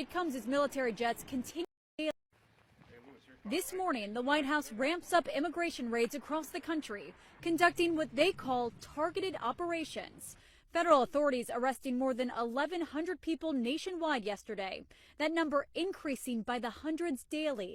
It comes as military jets continue. This morning, the White House ramps up immigration raids across the country, conducting what they call targeted operations. Federal authorities arresting more than 1,100 people nationwide yesterday, that number increasing by the hundreds daily.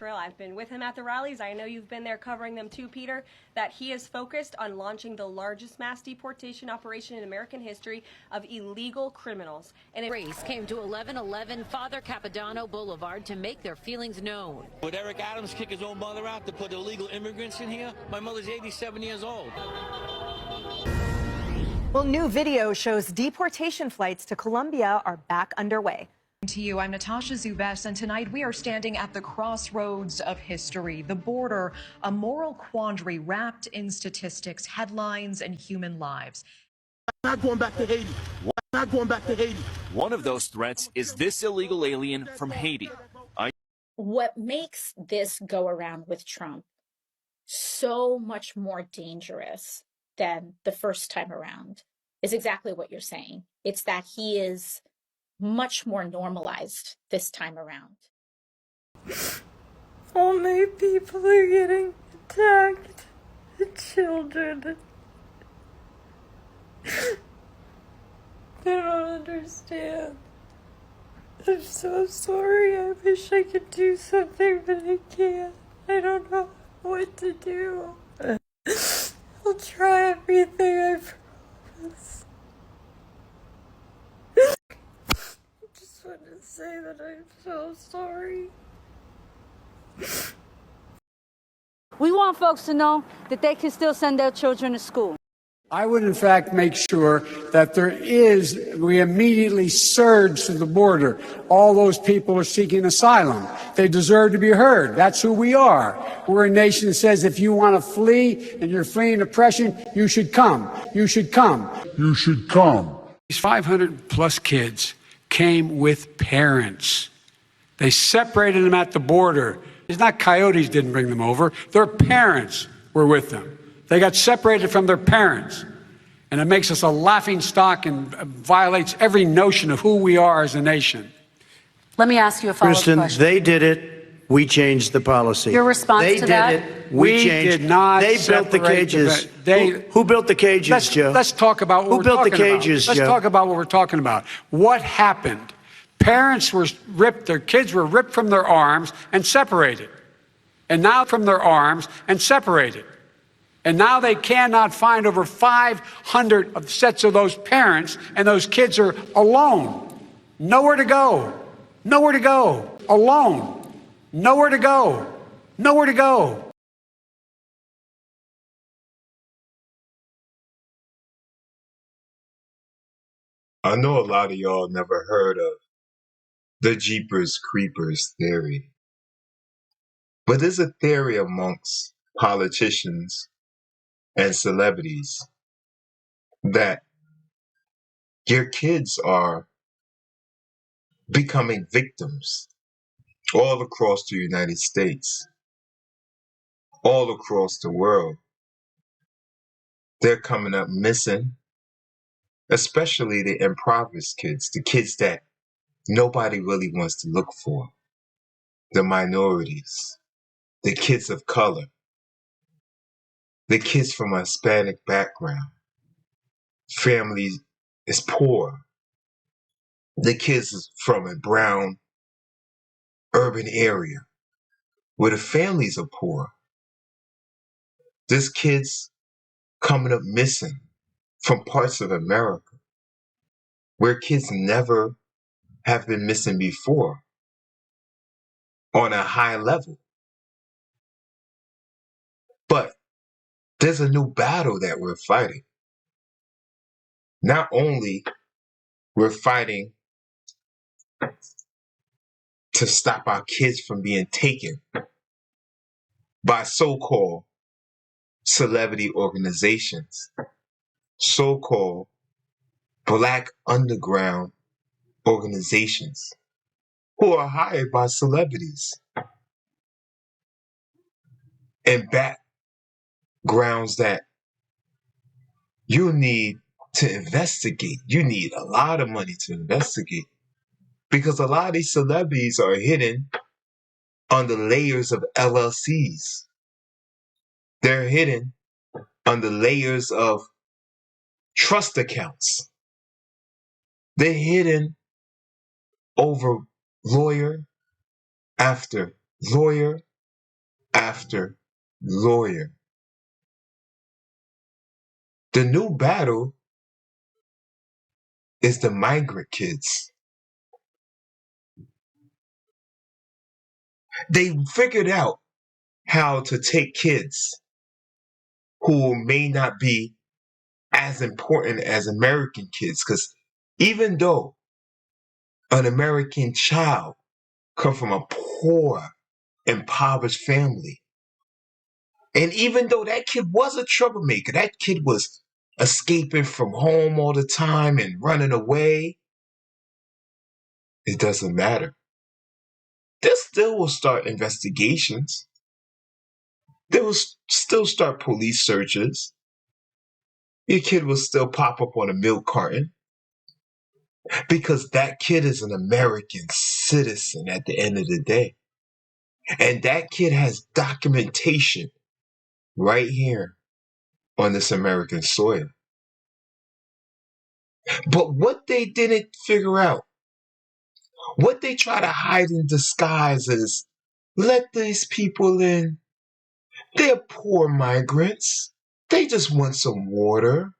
I've been with him at the rallies. I know you've been there covering them too, Peter, that he is focused on launching the largest mass deportation operation in American history of illegal criminals. And race came to 1111 Father Capodanno Boulevard to make their feelings known. Would Eric Adams kick his own mother out to put illegal immigrants in here? My mother's 87 years old. Well, new video shows deportation flights to Colombia are back underway. To you, I'm Natasha Zubes, and tonight we are standing at the crossroads of history. The border, a moral quandary wrapped in statistics, headlines, and human lives. I'm not going back to Haiti. I'm not going back to Haiti. One of those threats is this illegal alien from Haiti. What makes this go around with Trump so much more dangerous than the first time around is exactly what you're saying. It's that he is much more normalized this time around. Only people are getting attacked. The children. They don't understand. I'm so sorry. I wish I could do something, but I can't. I don't know what to do. I'll try everything, I promise. I want to say that I'm so sorry. We want folks to know that they can still send their children to school. I would, in fact, make sure that we immediately surge to the border. All those people are seeking asylum. They deserve to be heard. That's who we are. We're a nation that says if you want to flee and you're fleeing oppression, you should come. You should come. You should come. These 500 plus kids came with parents. They separated them at the border. It's not coyotes didn't bring them over. Their parents were with them. They got separated from their parents. And it makes us a laughing stock and violates every notion of who we are as a nation. Let me ask you a follow-up question. Kristen, they did it. We changed the policy. Your response to that? They did it. We changed. Did not. They built the cages. Who built the cages, Joe? Let's talk about what Who built the cages, Joe? Let's talk about what we're talking about. What happened? Parents were ripped, their kids were ripped from their arms and separated. And now from their arms and separated. And now they cannot find over 500 sets of those parents, and those kids are alone. Nowhere to go. Nowhere to go. Alone. Nowhere to go. Nowhere to go. I know a lot of y'all never heard of the Jeepers Creepers theory. But there's a theory amongst politicians and celebrities that your kids are becoming victims all across the United States, all across the world. They're coming up missing, especially the impoverished kids, the kids that nobody really wants to look for, the minorities, the kids of color, the kids from a Hispanic background, family is poor, the kids is from a brown urban area where the families are poor. There's kids coming up missing from parts of America where kids never have been missing before on a high level. But there's a new battle that we're fighting. Not only we're fighting to stop our kids from being taken by so-called celebrity organizations, so-called black underground organizations who are hired by celebrities and backgrounds that you need to investigate. You need a lot of money to investigate because a lot of these celebrities are hidden under layers of LLCs. They're hidden under layers of trust accounts. They're hidden over lawyer after lawyer after lawyer. The new battle is the migrant kids. They figured out how to take kids who may not be as important as American kids, because even though an American child come from a poor, impoverished family, and even though that kid was a troublemaker, that kid was escaping from home all the time and running away, it doesn't matter. They still will start investigations. They will still start police searches. Your kid will still pop up on a milk carton because that kid is an American citizen at the end of the day. And that kid has documentation right here on this American soil. But what they didn't figure out, what they try to hide in disguise is, let these people in. They're poor migrants. They just want some water.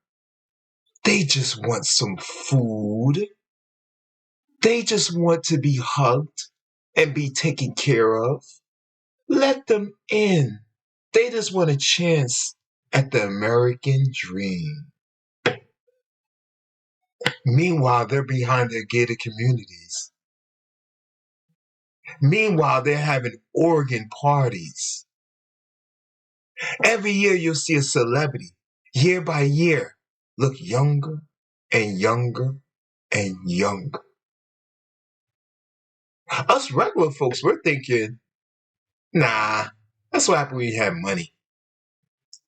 They just want some food. They just want to be hugged and be taken care of. Let them in. They just want a chance at the American dream. Meanwhile, they're behind their gated communities. Meanwhile, they're having organ parties. Every year you'll see a celebrity, year by year, look younger and younger and younger. Us regular folks, we're thinking, nah, that's what happened when you have money.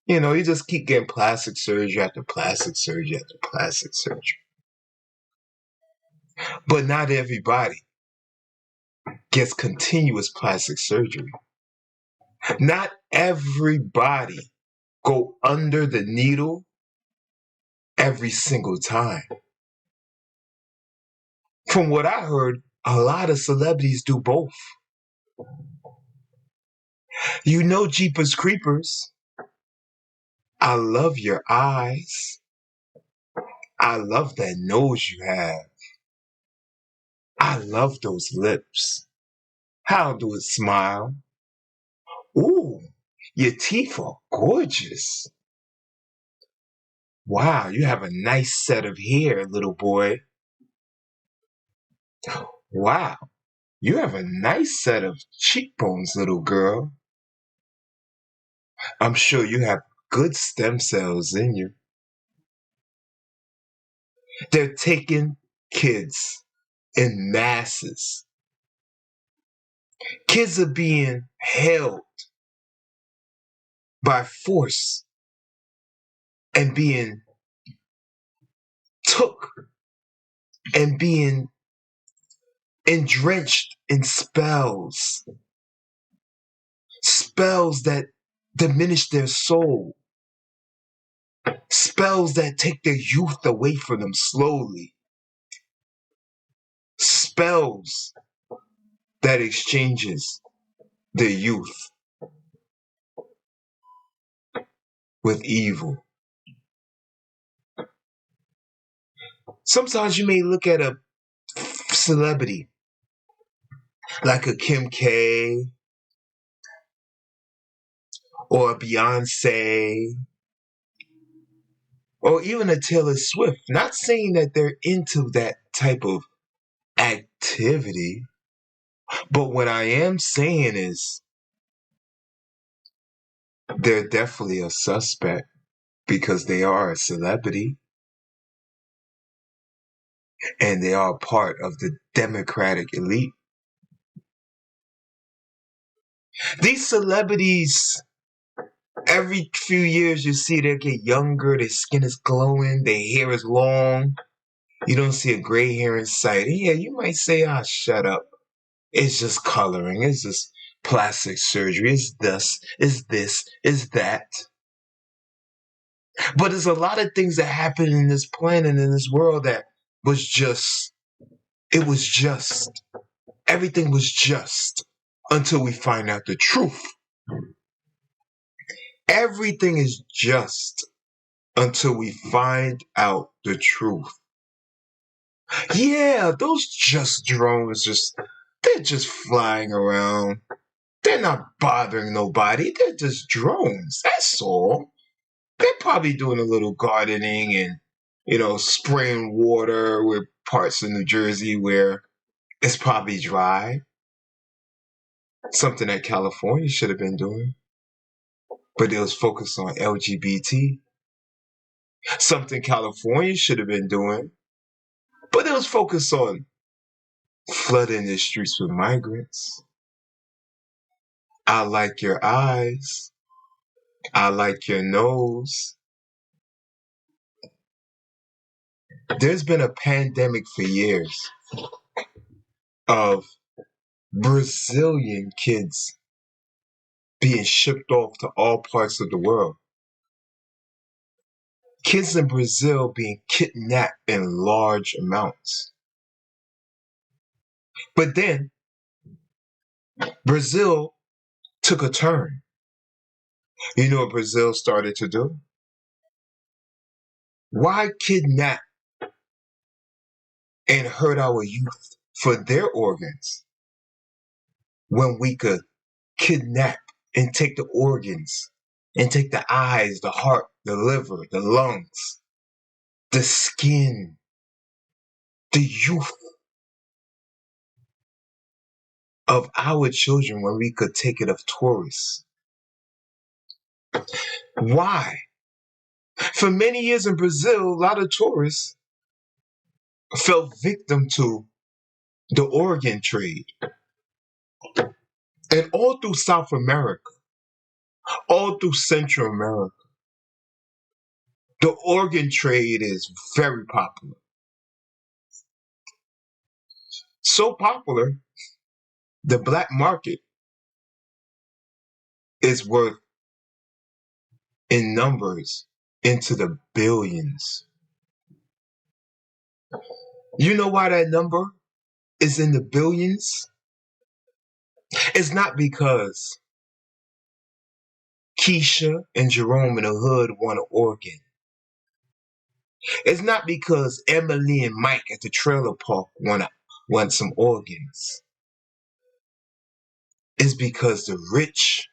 You know, you just keep getting plastic surgery after plastic surgery after plastic surgery. But not everybody gets continuous plastic surgery. Not everybody go under the needle every single time. From what I heard, a lot of celebrities do both. You know, Jeepers Creepers, I love your eyes. I love that nose you have. I love those lips. How do it smile? Ooh, your teeth are gorgeous. Wow, you have a nice set of hair, little boy. Wow, you have a nice set of cheekbones, little girl. I'm sure you have good stem cells in you. They're taking kids in masses. Kids are being held by force and being took and being drenched in spells. Spells that diminish their soul. Spells that take their youth away from them slowly. Spells that exchanges their youth with evil. Sometimes you may look at a celebrity like a Kim K or a Beyonce or even a Taylor Swift. Not saying that they're into that type of activity, but what I am saying is they're definitely a suspect because they are a celebrity and they are part of the Democratic elite. These celebrities Every few years, you see they get younger, their skin is glowing, their hair is long. You don't see a gray hair in sight. And yeah, you might say, shut up. It's just coloring. It's just plastic surgery. It's this, it's that. But there's a lot of things that happen in this planet, in this world that was just, everything was just until we find out the truth. Everything is just until we find out the truth. Yeah, those just drones they're just flying around. They're not bothering nobody. They're just drones. That's all. They're probably doing a little gardening and, spraying water with parts of New Jersey where it's probably dry. Something that California should have been doing. But it was focused on LGBT. Something California should have been doing. But it was focused on flooding the streets with migrants. I like your eyes. I like your nose. There's been a pandemic for years of Brazilian kids being shipped off to all parts of the world. Kids in Brazil being kidnapped in large amounts. But then Brazil took a turn. You know what Brazil started to do? Why kidnap and hurt our youth for their organs when we could kidnap and take the organs and take the eyes, the heart, the liver, the lungs, the skin, the youth of our children when we could take it of tourists? Why? For many years in Brazil, a lot of tourists fell victim to the organ trade. And all through South America, all through Central America, the organ trade is very popular. So popular, the black market is worth in numbers into the billions. You know why that number is in the billions? It's not because Keisha and Jerome in the hood want an organ. It's not because Emily and Mike at the trailer park want some organs. It's because the rich,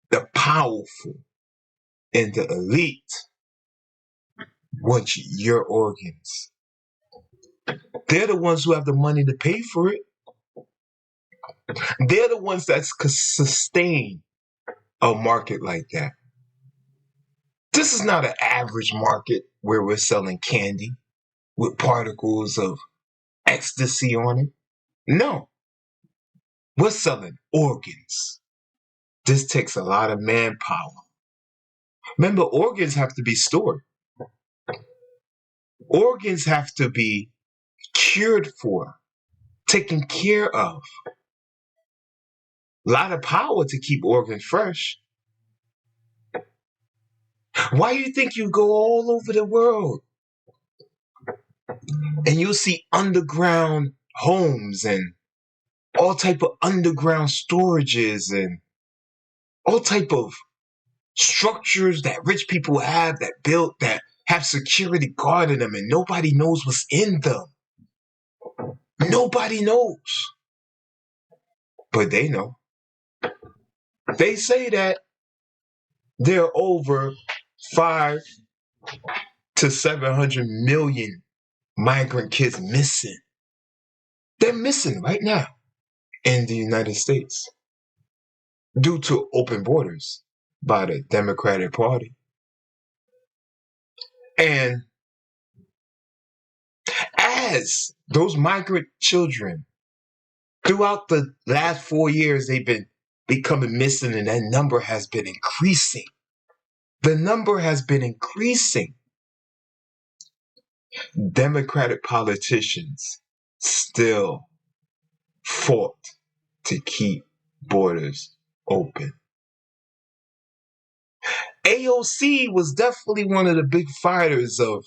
the powerful, and the elite want your organs. They're the ones who have the money to pay for it. They're the ones that could sustain a market like that. This is not an average market where we're selling candy with particles of ecstasy on it. No. We're selling organs. This takes a lot of manpower. Remember, organs have to be stored. Organs have to be cured for, taken care of. A lot of power to keep organs fresh. Why do you think you go all over the world and you'll see underground homes and all type of underground storages and all type of structures that rich people have that built that have security guarding them and nobody knows what's in them. Nobody knows. But they know. They say that there are over 500 to 700 million migrant kids missing. They're missing right now in the United States due to open borders by the Democratic Party. And as those migrant children, throughout the last 4 years, they've been becoming missing, and that number has been increasing. The number has been increasing. Democratic politicians still fought to keep borders open. AOC was definitely one of the big fighters of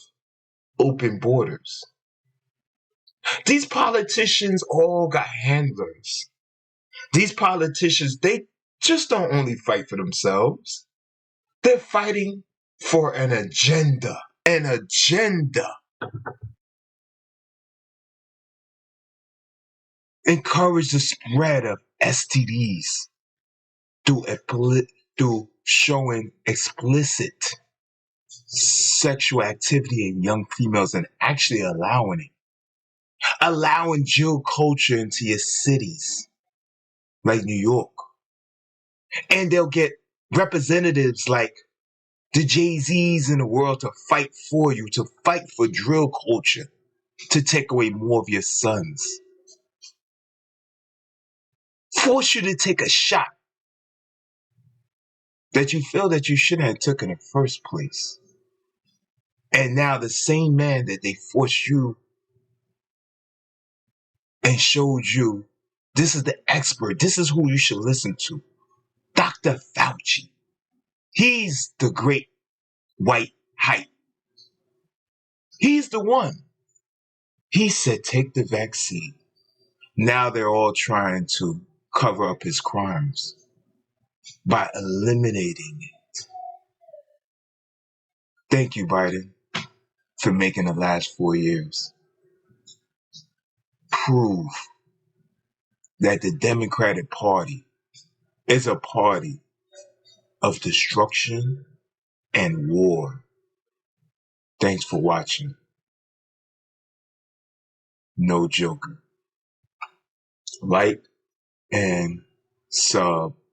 open borders. These politicians all got handlers. These politicians, they just don't only fight for themselves. They're fighting for an agenda. An agenda. Encourage the spread of STDs through showing explicit sexual activity in young females and actually allowing it. Allowing Jill culture into your cities, like New York. And they'll get representatives like the Jay-Z's in the world to fight for you, to fight for drill culture, to take away more of your sons. Force you to take a shot that you feel that you shouldn't have took in the first place. And now the same man that they forced you and showed you, this is the expert, this is who you should listen to. Dr. Fauci. He's the great white hype. He's the one. He said, take the vaccine. Now they're all trying to cover up his crimes by eliminating it. Thank you, Biden, for making the last 4 years prove that the Democratic Party is a party of destruction and war. Thanks for watching. No joker. Like and subscribe.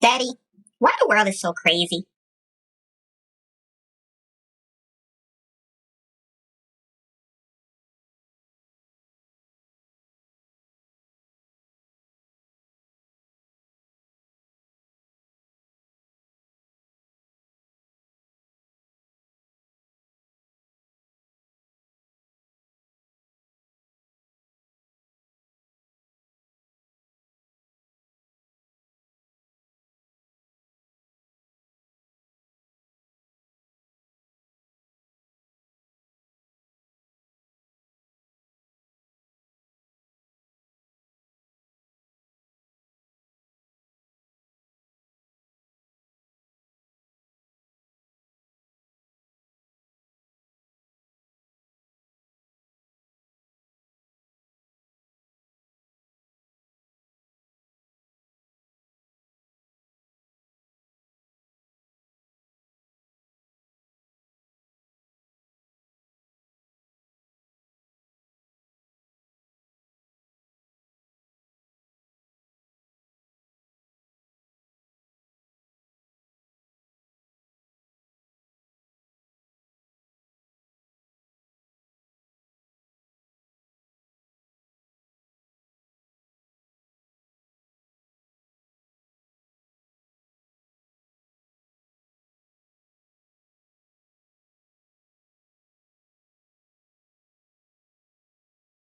Daddy, why the world is so crazy?